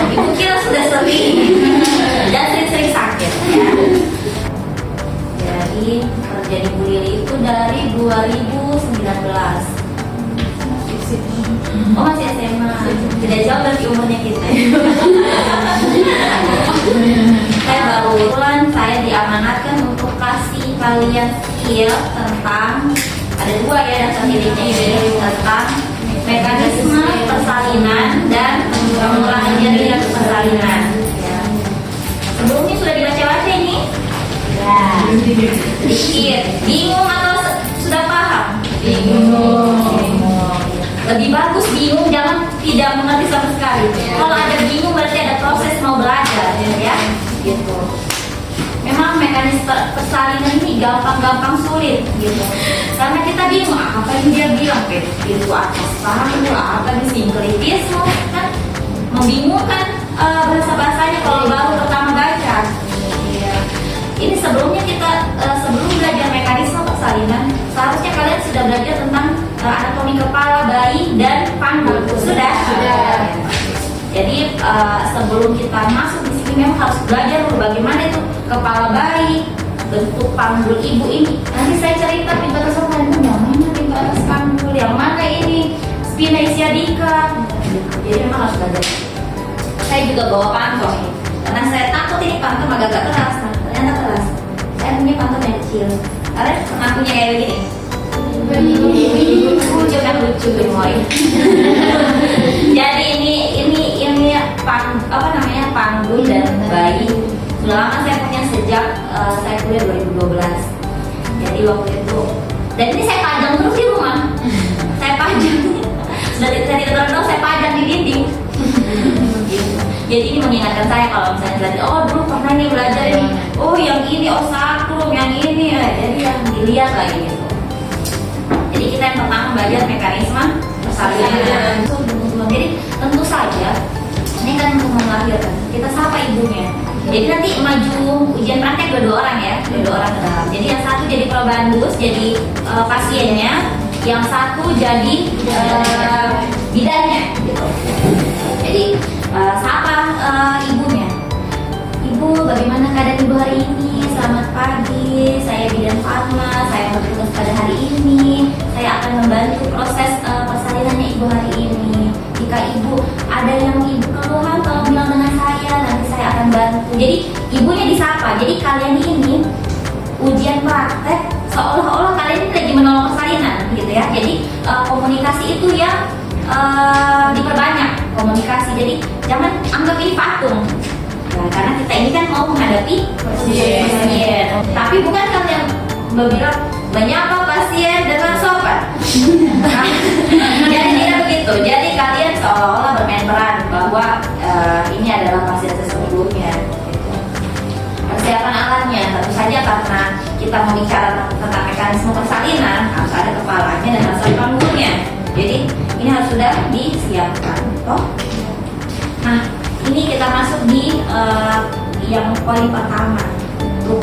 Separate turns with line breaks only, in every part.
Ibu kira sudah sering dan sering-sering sakit ya. Jadi kerja di Bu Lili itu dari 2019. Oh masih SMA, tidak jauh dari umurnya kita. Saya baru bulan saya diamanatkan untuk kasih kalian skill tentang ada dua ya dasar dirinya yaitu tentang mekanisme persalinan dan pengolahan jaringan persalinan. Ya. Sebelumnya sudah dibaca-baca ini? Ya. Sedikit. Bingung atau sudah paham? Bingung. Lebih bagus bingung, jangan tidak mengerti sama sekali. Kalau ada bingung berarti ada proses mau belajar, ya. Gitu. Memang mekanisme persalinan ini gampang-gampang sulit, gitu. Karena kita bingung apa yang dia bilang, kayak itu atas panggul, apa di sinkritisme, kan membingungkan bahasa-bahasanya kalau baru pertama baca. Ya. Ini sebelumnya kita sebelum belajar mekanisme persalinan, seharusnya kalian sudah belajar tentang anatomi kepala bayi dan panggul. Sudah. Jadi sebelum kita masuk di sini memang harus belajar dulu bagaimana itu kepala bayi, bentuk panggul ibu ini. Nanti saya cerita pintu atas panggul, yang mana pintu atas panggul, yang mana ini spina ischiadica. Jadi memang harus belajar. Saya juga bawa pantong nih, karena saya takut ini pantong agak-agak keras. Nah, ternyata keras. Saya punya pantong yang kecil. Kalian pernah punya kayak begini? Lucu kan, lucu gemoy. Jadi ini panggul dan bayi sudah lama saya punya sejak saya kuliah 2012. Jadi waktu itu, dan ini saya pajang terus di rumah. Saya pajang. Sudah saya tidak tahu saya pajang di dinding. Jadi ini mengingatkan saya kalau misalnya belajar, oh dulu pernah nih belajar ini, oh yang ini, oh sacrum, yang ini, jadi yang dilihat lagi gitu. Jadi kita yang pertama belajar mekanisme persalinan. Jadi tentu saja ini kan untuk melahirkan, kita sapa ibunya. Jadi nanti maju ujian praktek dua orang ya, dua orang ke dalam. Jadi yang satu jadi probandus, jadi pasiennya, yang satu jadi bidannya gitu. Jadi sapa ibunya. Ibu, bagaimana keadaan ibu hari ini? Selamat pagi, saya bidan Fatma, saya bertugas pada hari ini. Saya akan membantu proses persalinannya ibu hari ini. Jika ibu ada yang ibu keluhan, tolong bilang dengan saya, nanti saya akan bantu. Jadi ibunya disapa. Jadi kalian ini ujian praktek seolah-olah kalian ini lagi menolong persalinan, gitu ya. Jadi komunikasi itu yang diperbanyak komunikasi. Jadi jangan anggap ini patung. Nah, karena kita ini kan mau menghadapi pasien. Tapi bukan kalian bilang menyapa pasien dengan sopan. Jadi tidak begitu. Jadi kalian seolah-olah bermain peran bahwa ini adalah pasien sesungguhnya. Gitu. Persiapan alatnya tentu saja karena kita mau bicara tentang mekanisme persalinan harus ada kepalanya dan harus ada panggulnya. Jadi ini harus sudah disiapkan. Toh? Nah, ini kita masuk di yang poin pertama untuk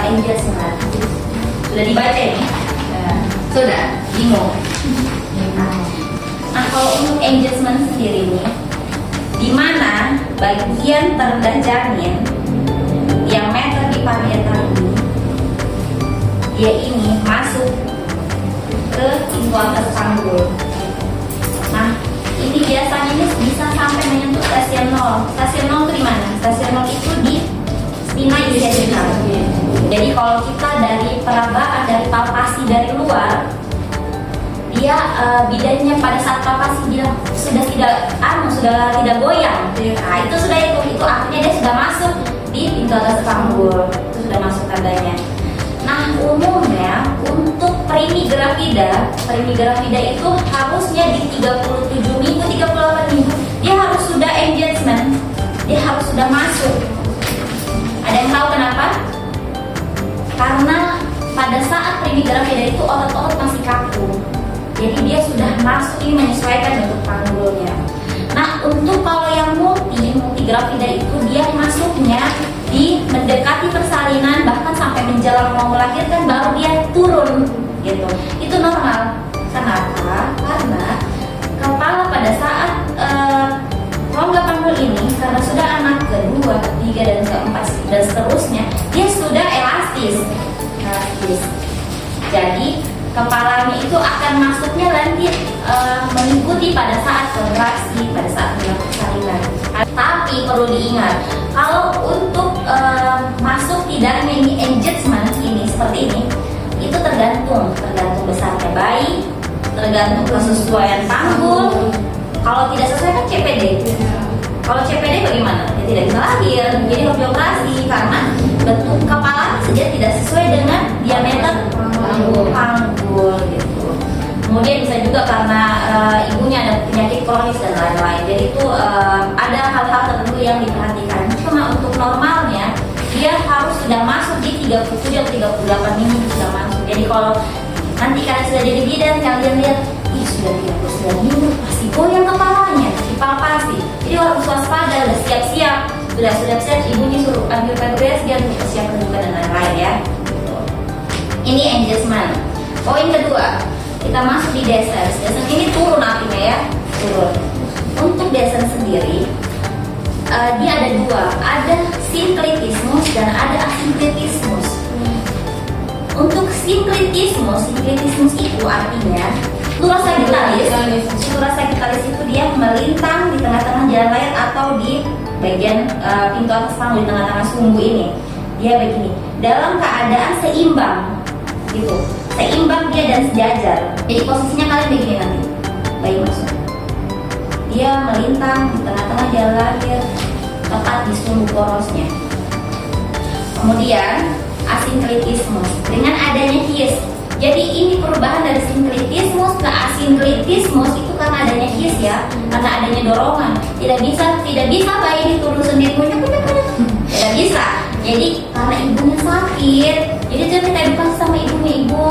engagement. Sudah dibaca ini? Sudah? Bingung? Nah, kalau untuk engagement sendiri ini, di mana bagian terendah janin yang metaparietal ini, dia ini masuk ke pintu atas panggul. Nah, ini biasanya ini bisa sampai menyentuh stasiun 0. Stasiun 0 itu di mana? Stasiun 0 itu di spina ischiadica. Jadi kalau kita dari perabaan, dari palpasi dari luar, dia bidannya pada saat palpasi bilang sudah tidak goyang. Nah itu sudah itu artinya dia sudah masuk di pintu atas panggul. Itu sudah masuk tandanya. Nah umumnya untuk primigravida itu harusnya di 37 minggu, 38 minggu dia harus sudah engagement, dia harus sudah masuk. Ada yang tahu kenapa? Karena pada saat primigravida itu otot-otot masih kaku, jadi dia sudah masuk ini menyesuaikan bentuk panggulnya. Nah untuk kalau yang multigravida itu dia masuknya di mendekati persalinan, bahkan sampai menjelang mau melahirkan baru dia turun gitu. Itu normal. Kenapa? Karena kepala pada saat rongga panggul ini karena sudah anak kedua, ketiga, dan keempat dan seterusnya, dia sudah elastis. Jadi kepalanya itu akan masuknya nanti mengikuti pada saat kontraksi, pada saat melakukan salinan. Tapi perlu diingat, kalau untuk masuk tidaknya ini engagement ini seperti ini, itu tergantung besarnya bayi, tergantung kesesuaian panggul. Kalau tidak sesuai kan CPD. Kalau CPD bagaimana? Ya tidak bisa lahir, jadi harus dioperasi karena bentuk kepala saja tidak sesuai dengan diameter panggul gitu. Kemudian bisa juga karena ibunya ada penyakit kronis dan lain-lain. Jadi itu ada hal-hal tertentu yang diperhatikan. Cuma untuk normalnya dia harus sudah masuk di 37 atau 38 minggu sudah masuk. Jadi kalau nanti kalian sudah jadi bidan, kalian lihat, ih sudah 39 minggu pasti goyang kepalanya, dipalpasi. Jadi harus waspada, sudah siap-siap, sudah siap ibunya suruh ambil PPS dan persiapan juga dan lain-lain ya. Ini engagement. Poin kedua, kita masuk di descent. Descent ini turun artinya ya, turun. Untuk descent sendiri, dia ada dua, ada sinkritismus dan ada asinkritismus. Untuk sinkritismus itu artinya Turus sagittalis itu dia melintang di tengah-tengah jalan layar atau di bagian pintu atas panggul di tengah-tengah sumbu ini. Dia begini, dalam keadaan seimbang, gitu. Seimbang dia dan sejajar. Jadi posisinya kalian begini nanti, bayi masuk. Dia melintang di tengah-tengah jalan layar, tepat di sumbu porosnya. Kemudian asinkritismus dengan adanya hias. Jadi ini perubahan dari sinkritismus ke asinkritismus itu karena adanya hias ya, karena adanya dorongan. Tidak bisa bayi diturun sendiri punya. Tidak bisa. Jadi karena ibunya sakit, jadi kita minta edukasi sama ibunya, ibu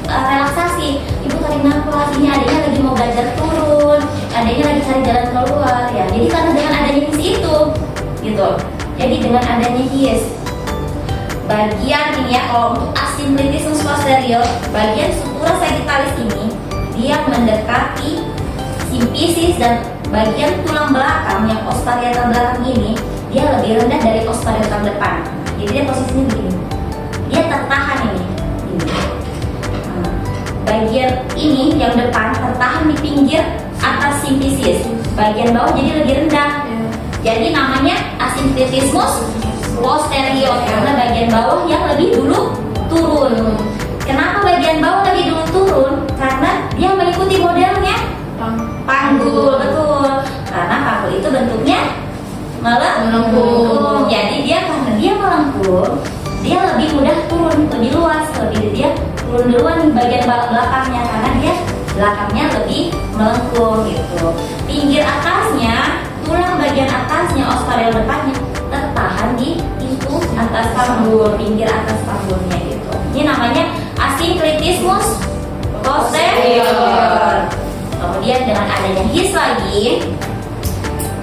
relaksasi, ibu tarik nafas. Ini adanya lagi mau belajar turun, adanya lagi cari jalan keluar ya. Jadi karena dengan adanya hias itu, gitu. Jadi dengan adanya hias, bagian ini ya, kalau untuk asinkritismus posterior, bagian supra sagittalis ini dia mendekati simfisis dan bagian tulang belakang yang ospariatal belakang ini dia lebih rendah dari ospariatal depan. Jadi dia posisinya begini, dia tertahan ini. Bagian ini yang depan tertahan di pinggir atas simfisis, bagian bawah jadi lebih rendah. Jadi namanya asinkritismus posterior karena bagian bawah yang lebih dulu turun. Kenapa bagian bawah lebih dulu turun? Karena dia mengikuti modelnya panggul, betul. Karena panggul itu bentuknya melengkung. Jadi dia karena dia melengkung, dia lebih mudah turun, lebih luas, dia turun duluan bagian belakangnya karena dia belakangnya lebih melengkung gitu. Pinggir atasnya, tulang bagian atasnya osparial depannya tertahan di itu atas panggul, pinggir atas panggulnya gitu. Ini namanya asinkritismus posterior. Kemudian dengan adanya hias lagi,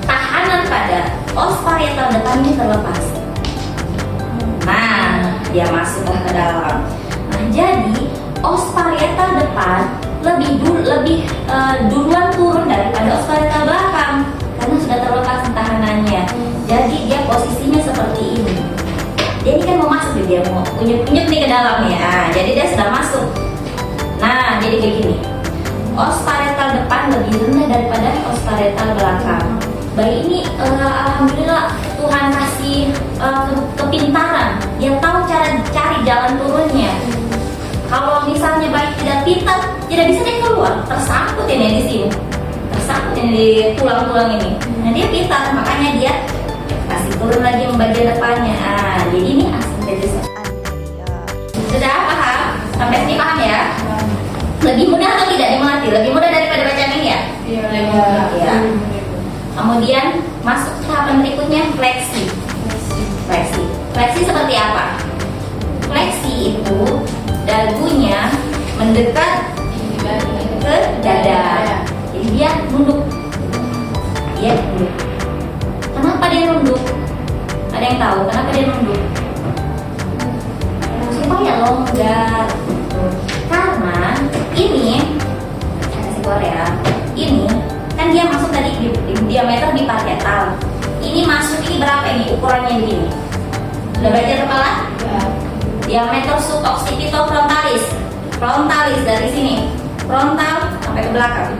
tahanan pada ospariatal depan ini terlepas. Nah, dia masuk ke dalam. Nah, jadi ospariatal depan lebih duluan turun daripada ospariatal belakang karena sudah terlepas tahanannya. Jadi dia posisinya seperti ini. Dia ini kan mau masuk, dia mau unyuk-unyuk nih ke dalam ya. Nah, jadi dia sudah masuk. Nah, jadi begini. Ospariatal depan lebih rendah daripada ospariatal belakang. Bayi ini alhamdulillah Tuhan kasih kepintaran. Dia tahu cara cari jalan turunnya. Kalau misalnya bayi tidak pintar, tidak bisa dia keluar, tersangkut ini di sini. Tersangkut ini di tulang-tulang ini. Nah, dia pintar, makanya dia kasih turun lagi bagian depannya. Nah, jadi ini asinkritismus. Sudah paham? Sampai sini paham ya? Lebih mudah atau tidak dimengerti? Lebih mudah daripada bacaan ini ya? Iya. Kemudian masuk tahapan berikutnya, fleksi. Fleksi seperti apa? Fleksi itu dagunya mendekat ke dada. Jadi dia nunduk. Kenapa dia nunduk? Ada yang tahu kenapa dia nunduk? Supaya longgar. Karena ini, saya kasih keluar ya. Ini kan kan dia masuk tadi di diameter di parietal. Ini masuk ini berapa ini ukurannya begini? Udah belajar kepala?
Ya.
Diameter suboccipitofrontalis. Frontalis dari sini, frontal sampai ke belakang.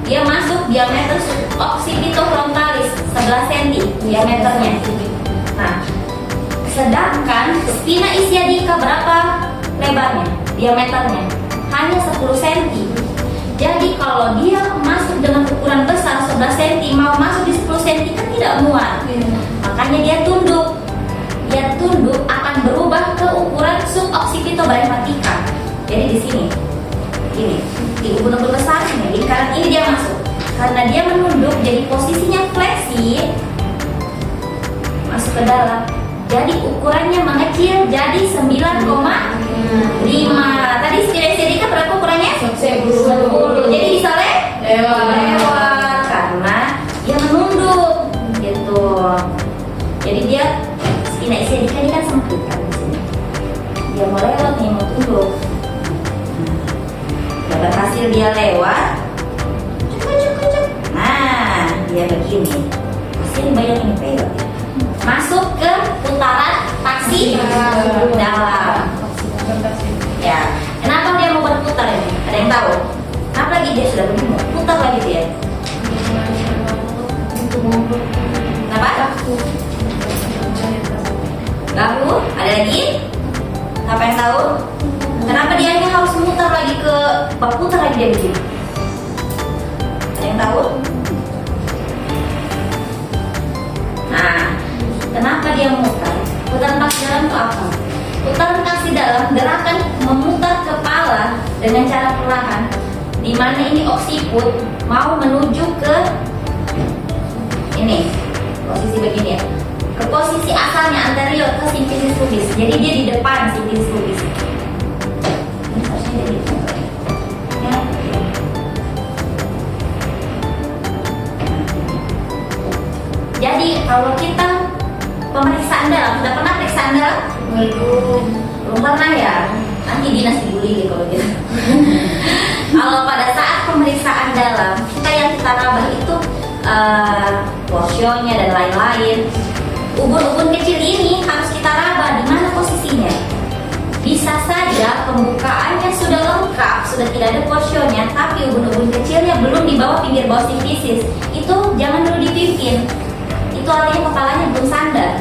Dia masuk diameter suboccipitofrontalis 11 cm diameternya. Nah, sedangkan spina ischiadica berapa lebarnya? Diameternya hanya 10 cm. Jadi kalau dia masuk dengan ukuran besar 11 cm mau masuk di 10 cm kan tidak muat. Makanya dia tunduk. Dia tunduk akan berubah ke ukuran suboccipitobrachiotica. Jadi di sini, ini di ubun-ubun besar ini, di lingkaran ini dia masuk. Karena dia menunduk, jadi posisinya fleksi, masuk ke dalam. Jadi ukurannya mengecil, jadi 9,5. Tadi spina ischiadica berapa ukurannya? 10. Jadi bisa lewat karena dia menunduk, gitu. Jadi dia spina ischiadica ini kan sempit kan di sini. Dia mau lewat nih, mau tunduk. Udah berhasil dia lewat. Cuk. Nah, dia begini. Pasti bayangin peot. Masuk ke putaran taksi dalam. Ya, kenapa dia mau berputar ini? Ada yang tahu? Kenapa lagi dia sudah begini? Putar lagi dia. Kenapa? Garu? Ada lagi? Apa yang tahu? Kenapa dia ini harus mutar lagi ke putar lagi dia begini? Ada yang tahu? Nah, kenapa dia mutar? Putaran taksi dalam itu apa? Putaran taksi dalam gerakan memutar kepala dengan cara perlahan, di mana ini occiput mau menuju ke ini posisi begini ya, ke posisi asalnya anterior ke simfisis pubis. Jadi dia di depan simfisis pubis. Ini harusnya jadi ya. Jadi kalau kita pemeriksaan dalam, sudah pernah periksaan dalam? Belum pernah ya. Nanti dinas dibully gitu kalau gitu. Kalau pada saat pemeriksaan dalam, yang kita raba itu porsionya dan lain-lain. Ubun-ubun kecil ini harus kita raba. Di mana posisinya? Bisa saja pembukaannya sudah lengkap, sudah tidak ada porsionya, tapi ubun-ubun kecilnya belum di bawah pinggir bawah simfisis. Itu jangan dulu dipimpin. Itu artinya kepalanya belum sandar.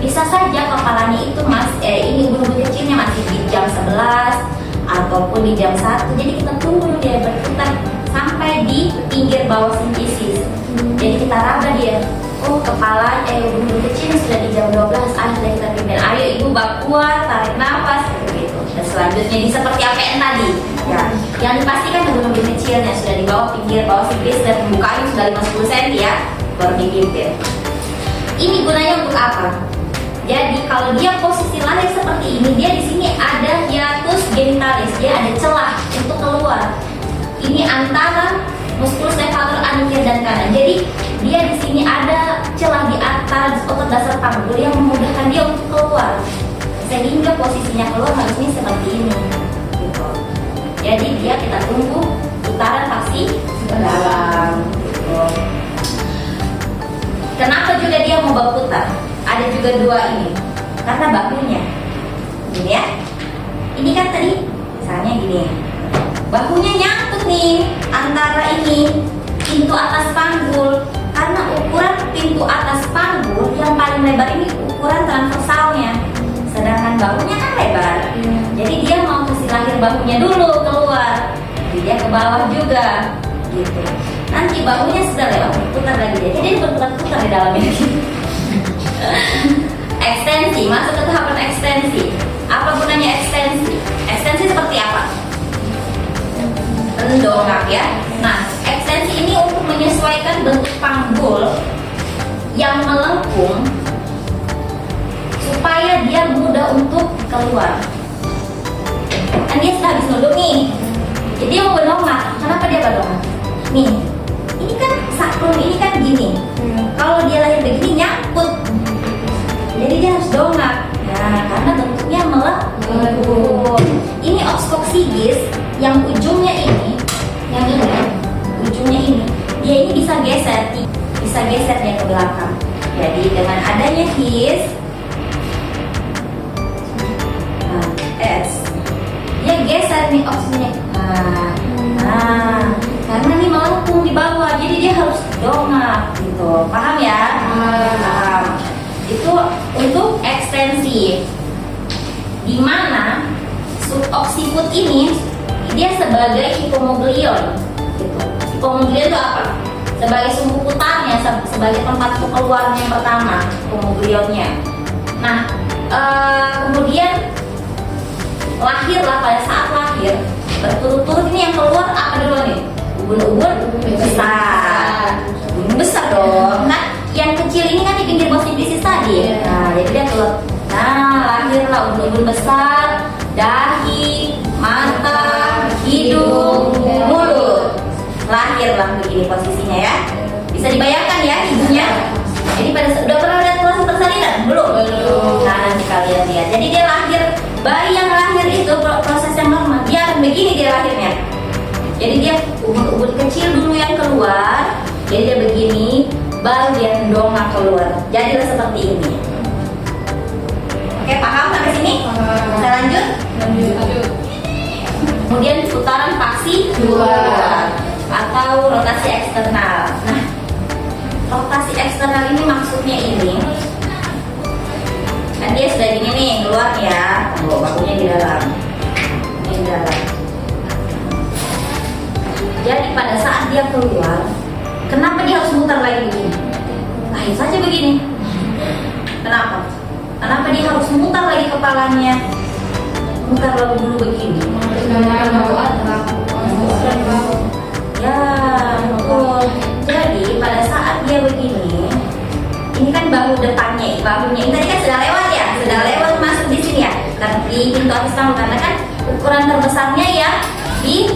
Bisa saja kepalanya itu ini ubun-ubun kecilnya masih di jam 11 ataupun di jam 1. Jadi kita tunggu dia berputar sampai di pinggir bawah simfisis. Jadi kita raba dia. Oh, kepala ubun-ubun kecilnya sudah di jam 12. Sudah kita pimpin. Ayo ibu bak kuat, tarik nafas gitu. Dan selanjutnya ini seperti apa yang tadi? Ya, yang dipastikan ubun-ubun kecilnya sudah di bawah pinggir bawah simfisis dan pembukaannya sudah 50 cm ya, baru dipimpin. Ini gunanya untuk apa? Jadi kalau dia posisi lahir seperti ini, dia di sini ada hiatus genitalis, dia ada celah untuk keluar. Ini antara muskulus levator anu kiri dan kanan. Jadi dia di sini ada celah di atas otot dasar panggul yang memudahkan dia untuk keluar. Sehingga posisinya keluar harusnya seperti ini. Gitu. Jadi dia kita tunggu putaran taksi dalam. Gitu. Kenapa juga dia mau berputar? Ada juga dua ini, karena bahunya gini ya. Ini kan tadi misalnya gini, bahunya nyangkut nih antara ini pintu atas panggul. Karena ukuran pintu atas panggul yang paling lebar ini ukuran transversalnya, sedangkan bahunya kan lebar. Jadi dia mau kasih lahir bahunya dulu keluar, jadi dia ke bawah juga gitu. Nanti bahunya sudah lewat, putar lagi dia. Jadi dia berputar-putar di dalamnya. Ekstensi, masuk ke tahapan ekstensi. Apa gunanya ekstensi? Ekstensi seperti apa? Mendongak ya. Nah, ekstensi ini untuk menyesuaikan bentuk panggul yang melengkung supaya dia mudah untuk keluar. Kan dia sudah habis nunduk nih, jadi dia mau berdongak. Kenapa dia berdongak? Nih, ini kan sakrum ini kan gini. Kalau dia lahir begini nyangkut, jadi dia harus dongak. Nah, karena bentuknya melengkung. Ini oxcoccyges yang ujungnya ini, yang ini gesernya ke belakang. Jadi dengan adanya his, dia geser nih oksigennya. Karena nih melengkung di bawah, jadi dia harus dongak gitu. Paham ya? Paham. Itu untuk ekstensi. Di mana suboksiput ini dia sebagai hipomoglion gitu. Hipomoglion itu apa? Sebagai sumbu putarnya, sebagai tempat keluarnya yang pertama, hipomoglionnya. Nah, kemudian lahirlah, pada saat lahir berturut-turut ini yang keluar apa dulu nih? Ubun-ubun besar. Ubun besar dong. Nah, yang kecil ini kan di pinggir bosifisis tadi. Nah, jadi dia keluar. Nah, lahirlah ubun-ubun besar, dahi, mata, hidung, mulut. Lahirlah begini posisinya ya. Bisa dibayangkan ya ibunya. Jadi udah pernah lihat proses persalinan? Belum. Nah, nanti kalian lihat. Jadi dia lahir, bayi yang lahir itu proses yang normal. Dia akan begini dia lahirnya. Jadi dia ubun-ubun kecil dulu yang keluar. Jadi dia begini, baru dia mendongak keluar. Jadilah seperti ini. Oke, paham sampai sini? Kita lanjut? Lanjut. Kemudian putaran faksi 2 atau rotasi eksternal. Nah, rotasi eksternal ini maksudnya ini kan dia sudah gini nih keluar ya, bakunya di dalam, ini di dalam. Jadi pada saat dia keluar, kenapa dia harus muter lagi begini? Lahir saja begini. Kenapa? Kenapa dia harus muter lagi kepalanya? Muter lalu dulu begini. Ya, betul. Jadi pada saat dia begini, ini kan bahu depannya, bahunya ini tadi kan sudah lewat ya, sudah lewat masuk di sini ya, di pintu atas karena kan ukuran terbesarnya ya di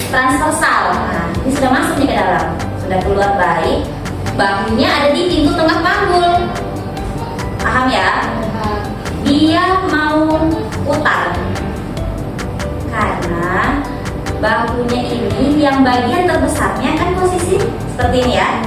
transversal. Nah, ini sudah masuk nih ke dalam, sudah keluar baik, bahunya ada di pintu tengah panggul. Paham ya? Dia mau putar karena bahunya ini yang bagian terbesarnya kan posisi seperti ini ya.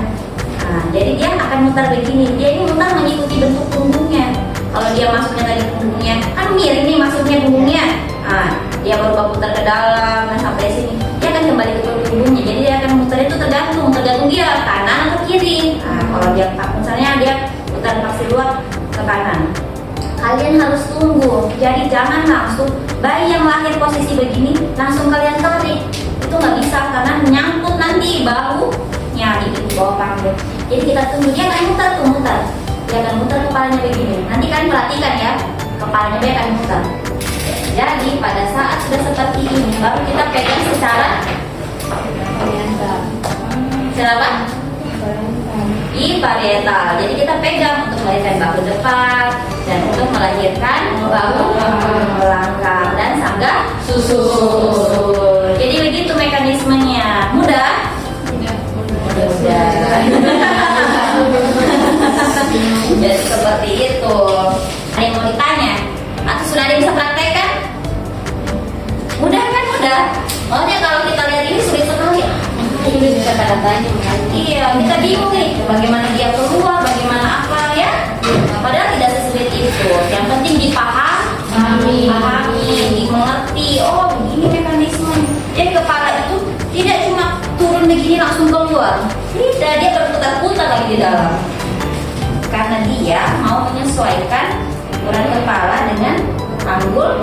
Nah, jadi dia akan mutar begini. Dia ini mutar mengikuti bentuk punggungnya. Kalau dia masuknya tadi punggungnya kan miring nih masuknya punggungnya. Nah, dia baru putar ke dalam dan sampai sini. Dia akan kembali ke punggungnya. Jadi dia akan mutar itu tergantung dia kanan atau kiri. Nah, kalau dia misalnya dia putar faksi luar ke kanan. Kalian harus tunggu. Jadi jangan langsung bayi yang lahir posisi begini langsung kalian tarik. Itu nggak bisa karena menyangkut nanti bahunya di bawah panggul. Jadi kita tunggu, dia akan muter. Dia akan muter kepalanya begini. Nanti kalian perhatikan ya, kepalanya dia akan muter. Jadi pada saat sudah seperti ini baru kita pegang secara apa? Parietal. Jadi kita pegang untuk melahirkan bahu depan dan untuk melahirkan bahu belakang dan sanggah susul. Jadi begitu mekanismenya. Mudah? Mudah. Jadi seperti itu. Ada yang mau ditanya? Atau sudah ada yang bisa praktekkan? Mudah kan? Mudah. Makanya kalau kita lihat ini sulit sekali. Ini bisa tanya kan? Iya, kita bingung nih bagaimana dia keluar, bagaimana apa ya? Padahal tidak sesulit itu. Yang penting dipahami, dimengerti. Oh, begini mekanisme. Jadi kepala itu tidak cuma turun begini langsung keluar. Tidak, dia berputar-putar lagi di dalam. Karena dia mau menyesuaikan ukuran kepala dengan panggul